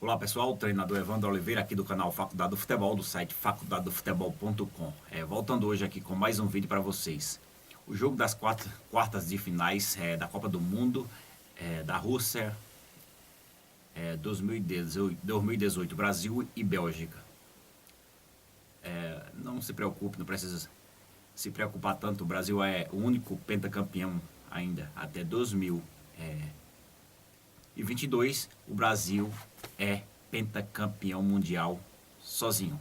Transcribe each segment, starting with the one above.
Olá pessoal, treinador Evandro Oliveira aqui do canal Faculdade do Futebol, do site faculdadofutebol.com. Voltando hoje aqui com mais um vídeo para vocês. O jogo das quartas de finais da Copa do Mundo da Rússia 2018, Brasil e Bélgica. Não se preocupe, não precisa se preocupar tanto, o Brasil é o único pentacampeão ainda até 2022, o Brasil é pentacampeão mundial sozinho,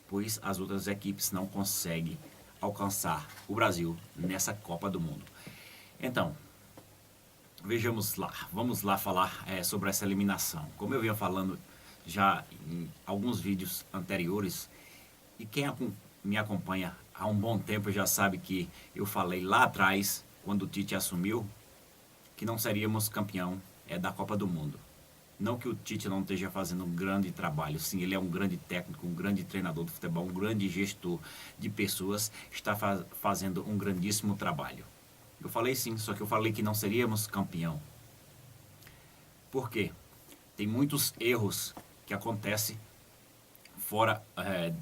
pois as outras equipes não conseguem alcançar o Brasil nessa Copa do Mundo. Então, vamos lá falar sobre essa eliminação. Como eu vinha falando já em alguns vídeos anteriores, e quem me acompanha há um bom tempo já sabe que eu falei lá atrás, quando o Tite assumiu, que não seríamos campeão da Copa do Mundo. Não que o Tite não esteja fazendo um grande trabalho, sim, ele é um grande técnico, um grande treinador de futebol, um grande gestor de pessoas, está fazendo um grandíssimo trabalho. Eu falei sim, só que eu falei que não seríamos campeão. Por quê? Tem muitos erros que acontecem fora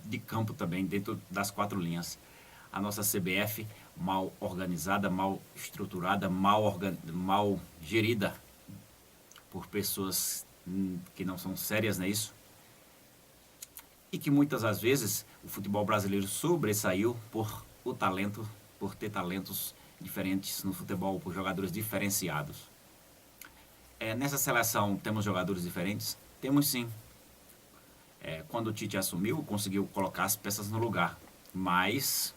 de campo também, dentro das quatro linhas. A nossa CBF mal organizada, mal estruturada, mal gerida por pessoas que não são sérias, não é isso? E que muitas das vezes o futebol brasileiro sobressaiu por ter talentos diferentes no futebol, por jogadores diferenciados. Nessa seleção temos jogadores diferentes? Temos sim. Quando o Tite assumiu, conseguiu colocar as peças no lugar, mas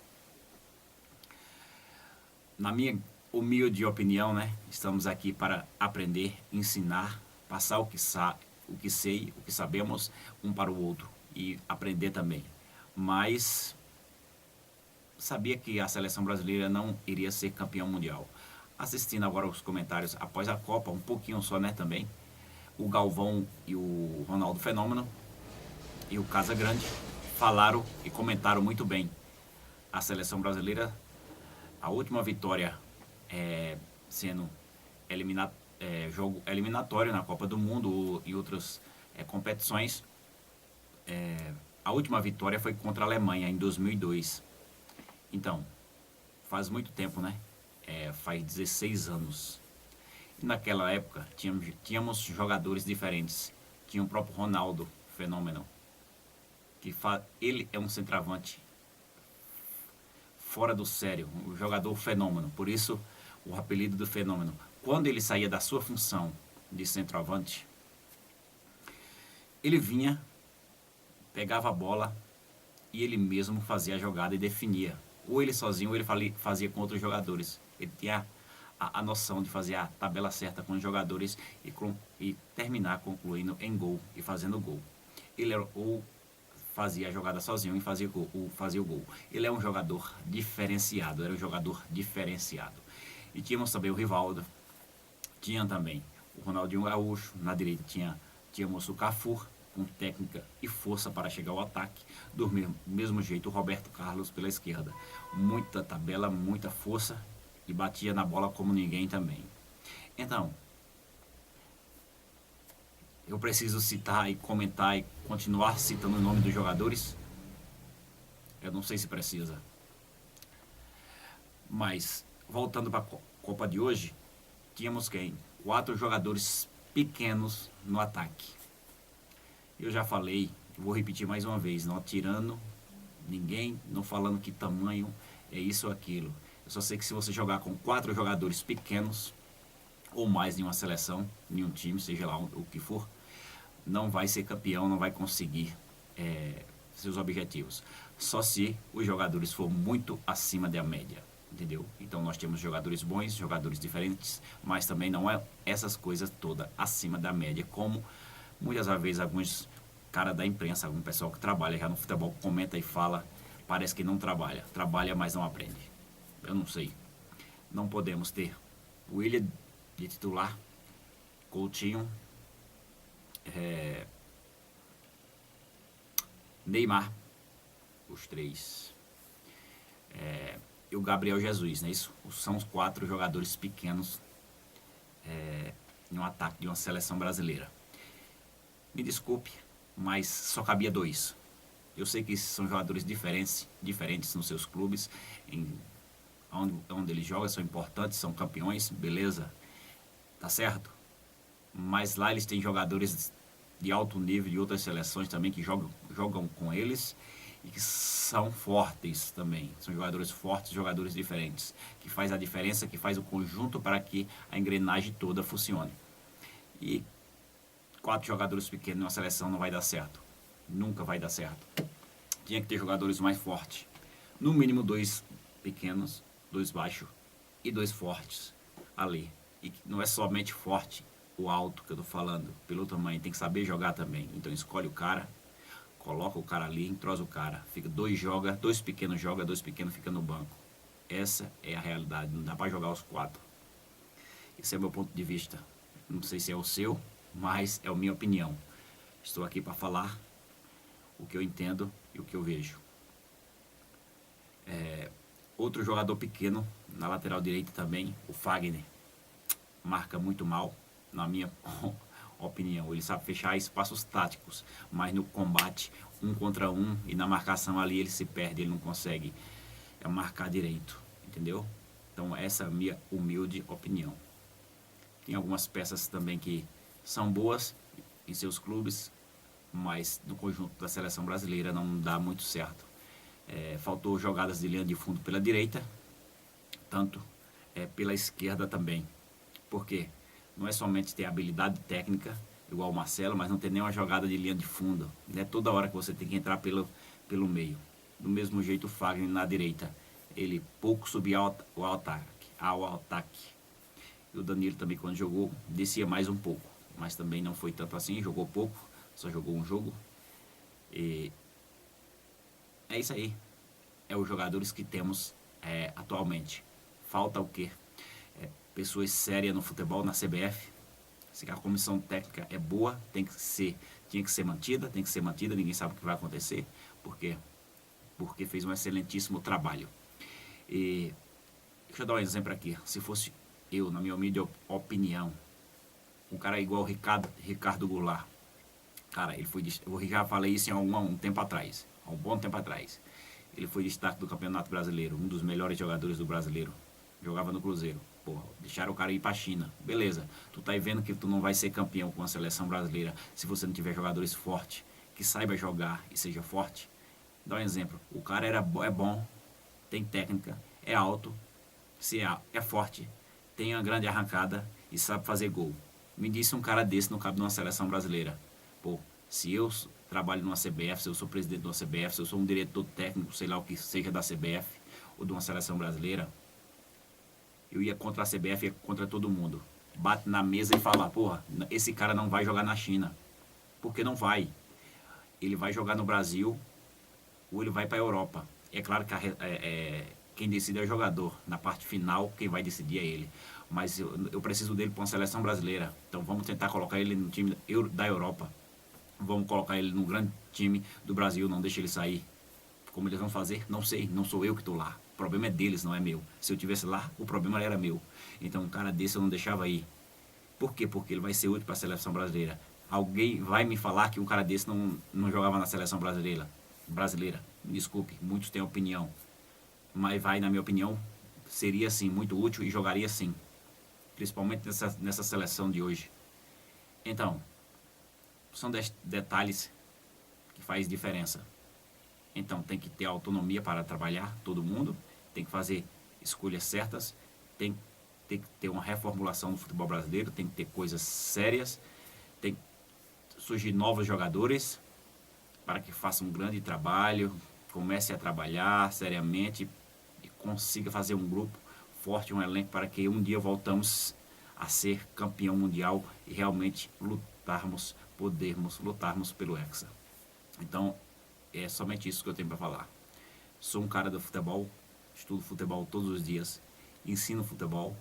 na minha humilde opinião, né, estamos aqui para aprender, ensinar, passar o que sei, o que sabemos um para o outro e aprender também. Mas sabia que a seleção brasileira não iria ser campeão mundial. Assistindo agora os comentários após a Copa, um pouquinho só, né, também, o Galvão e o Ronaldo Fenômeno e o Casagrande falaram e comentaram muito bem. A seleção brasileira, a última vitória sendo jogo eliminatório na Copa do Mundo e outras competições. A última vitória foi contra a Alemanha em 2002. Então, faz muito tempo, né? Faz 16 anos. E naquela época tínhamos jogadores diferentes. Tinha o próprio Ronaldo Fenômeno, que ele é um centroavante fora do sério, um jogador fenômeno, por isso o apelido do Fenômeno. Quando ele saía da sua função de centroavante, ele vinha, pegava a bola e ele mesmo fazia a jogada e definia. Ou ele sozinho, ou ele fazia com outros jogadores. Ele tinha a noção de fazer a tabela certa com os jogadores e terminar concluindo em gol e fazendo gol. Ele era ou fazia a jogada sozinho e fazia o gol. Ele é um jogador diferenciado, era um jogador diferenciado. E tínhamos também o Rivaldo, tinha também o Ronaldinho Gaúcho, na direita tínhamos o Cafu, com técnica e força para chegar ao ataque, do mesmo jeito o Roberto Carlos pela esquerda. Muita tabela, muita força e batia na bola como ninguém também. Então, eu preciso citar e comentar e continuar citando o nome dos jogadores? Eu não sei se precisa. Mas, voltando para a Copa de hoje, tínhamos quem? 4 jogadores pequenos no ataque. Eu já falei, vou repetir mais uma vez, não atirando ninguém, não falando que tamanho é isso ou aquilo. Eu só sei que se você jogar com 4 jogadores pequenos, ou mais em uma seleção, em um time, seja lá o que for, não vai ser campeão, não vai conseguir seus objetivos. Só se os jogadores for muito acima da média, entendeu? Então nós temos jogadores bons, jogadores diferentes, mas também não é essas coisas todas acima da média, como muitas vezes alguns caras da imprensa, algum pessoal que trabalha já no futebol comenta e fala, parece que não trabalha, mas não aprende. Eu não sei. Não podemos ter o Willian de titular, Coutinho, Neymar, os 3, e o Gabriel Jesus, não é isso? São os 4 jogadores pequenos em um ataque de uma seleção brasileira. Me desculpe, mas só cabia 2. Eu sei que são jogadores diferentes nos seus clubes, onde eles jogam, são importantes, são campeões, beleza, tá certo? Mas lá eles têm jogadores de alto nível de outras seleções também que jogam com eles e que são fortes também. São jogadores fortes, jogadores diferentes, que faz a diferença, que faz o conjunto para que a engrenagem toda funcione. E 4 jogadores pequenos numa seleção não vai dar certo. Nunca vai dar certo. Tinha que ter jogadores mais fortes. No mínimo 2 pequenos, 2 baixos e 2 fortes ali. E não é somente forte, o alto que eu tô falando, pelo tamanho, tem que saber jogar também. Então escolhe o cara, coloca o cara ali, entrosa o cara. Fica 2 pequenos joga, 2 pequenos fica no banco. Essa é a realidade, não dá para jogar os 4. Esse é o meu ponto de vista. Não sei se é o seu, mas é a minha opinião. Estou aqui para falar o que eu entendo e o que eu vejo. Outro jogador pequeno, na lateral direita também, o Fagner, marca muito mal, na minha opinião. Ele sabe fechar espaços táticos, mas no combate, 1 contra 1, e na marcação ali ele se perde, ele não consegue marcar direito, entendeu? Então essa é a minha humilde opinião. Tem algumas peças também que são boas em seus clubes, mas no conjunto da seleção brasileira não dá muito certo. Faltou jogadas de linha de fundo pela direita, tanto pela esquerda também. Por quê? Não é somente ter habilidade técnica, igual o Marcelo, mas não ter nenhuma jogada de linha de fundo. Não é toda hora que você tem que entrar pelo meio. Do mesmo jeito o Fagner na direita. Ele pouco subia ao ataque. E o Danilo também, quando jogou, descia mais um pouco. Mas também não foi tanto assim, jogou pouco, só jogou um jogo. E é isso aí. É os jogadores que temos atualmente. Falta o quê? Pessoas sérias no futebol, na CBF. Se a comissão técnica é boa, tinha que ser mantida, ninguém sabe o que vai acontecer, porque fez um excelentíssimo trabalho. E deixa eu dar um exemplo aqui. Se fosse eu, na minha humilde opinião, um cara igual o Ricardo Goulart, cara, eu já falei isso há um tempo atrás, há um bom tempo atrás. Ele foi destaque do Campeonato Brasileiro, um dos melhores jogadores do Brasileiro. Jogava no Cruzeiro. Porra, deixaram o cara ir pra China. Beleza, tu tá aí vendo que tu não vai ser campeão com a seleção brasileira se você não tiver jogadores fortes, que saiba jogar e seja forte. Dá um exemplo. O cara é bom, tem técnica, é alto, é forte, tem uma grande arrancada e sabe fazer gol. Me disse um cara desse não cabe numa seleção brasileira. Pô, se eu trabalho numa CBF, se eu sou presidente de uma CBF, se eu sou um diretor técnico, sei lá o que seja da CBF ou de uma seleção brasileira, eu ia contra a CBF, ia contra todo mundo. Bate na mesa e fala, porra, esse cara não vai jogar na China. Porque não vai. Ele vai jogar no Brasil ou ele vai para a Europa. É claro que quem decide é o jogador. Na parte final, quem vai decidir é ele. Mas eu preciso dele para uma seleção brasileira. Então vamos tentar colocar ele no time da Europa. Vamos colocar ele no grande time do Brasil, não deixa ele sair. Como eles vão fazer? Não sei, não sou eu que estou lá. O problema é deles, não é meu. Se eu tivesse lá, o problema era meu. Então um cara desse eu não deixava ir. Por quê? Porque ele vai ser útil para a seleção brasileira. Alguém vai me falar que um cara desse não jogava na seleção brasileira. Desculpe, muitos têm opinião. Mas na minha opinião, seria sim muito útil e jogaria sim. Principalmente nessa seleção de hoje. Então, são detalhes que faz diferença. Então tem que ter autonomia para trabalhar, todo mundo, tem que fazer escolhas certas, tem que ter uma reformulação no futebol brasileiro, tem que ter coisas sérias, tem que surgir novos jogadores para que façam um grande trabalho, comece a trabalhar seriamente e consiga fazer um grupo forte, um elenco para que um dia voltamos a ser campeão mundial e realmente podermos lutarmos pelo Hexa. Então, é somente isso que eu tenho para falar. Sou um cara do futebol, estudo futebol todos os dias, ensino futebol.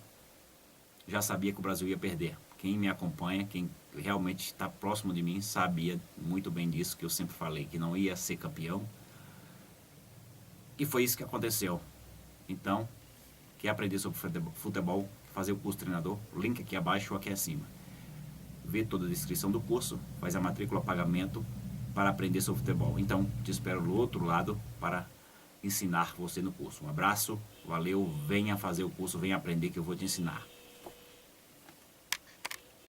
Já sabia que o Brasil ia perder. Quem me acompanha, quem realmente está próximo de mim, sabia muito bem disso, que eu sempre falei, que não ia ser campeão. E foi isso que aconteceu. Então, quer aprender sobre futebol, fazer o curso de treinador, link aqui abaixo ou aqui acima. vê toda a descrição do curso, faz a matrícula, pagamento para aprender sobre futebol. Então, te espero do outro lado para ensinar você no curso. Um abraço, valeu, venha fazer o curso, venha aprender que eu vou te ensinar.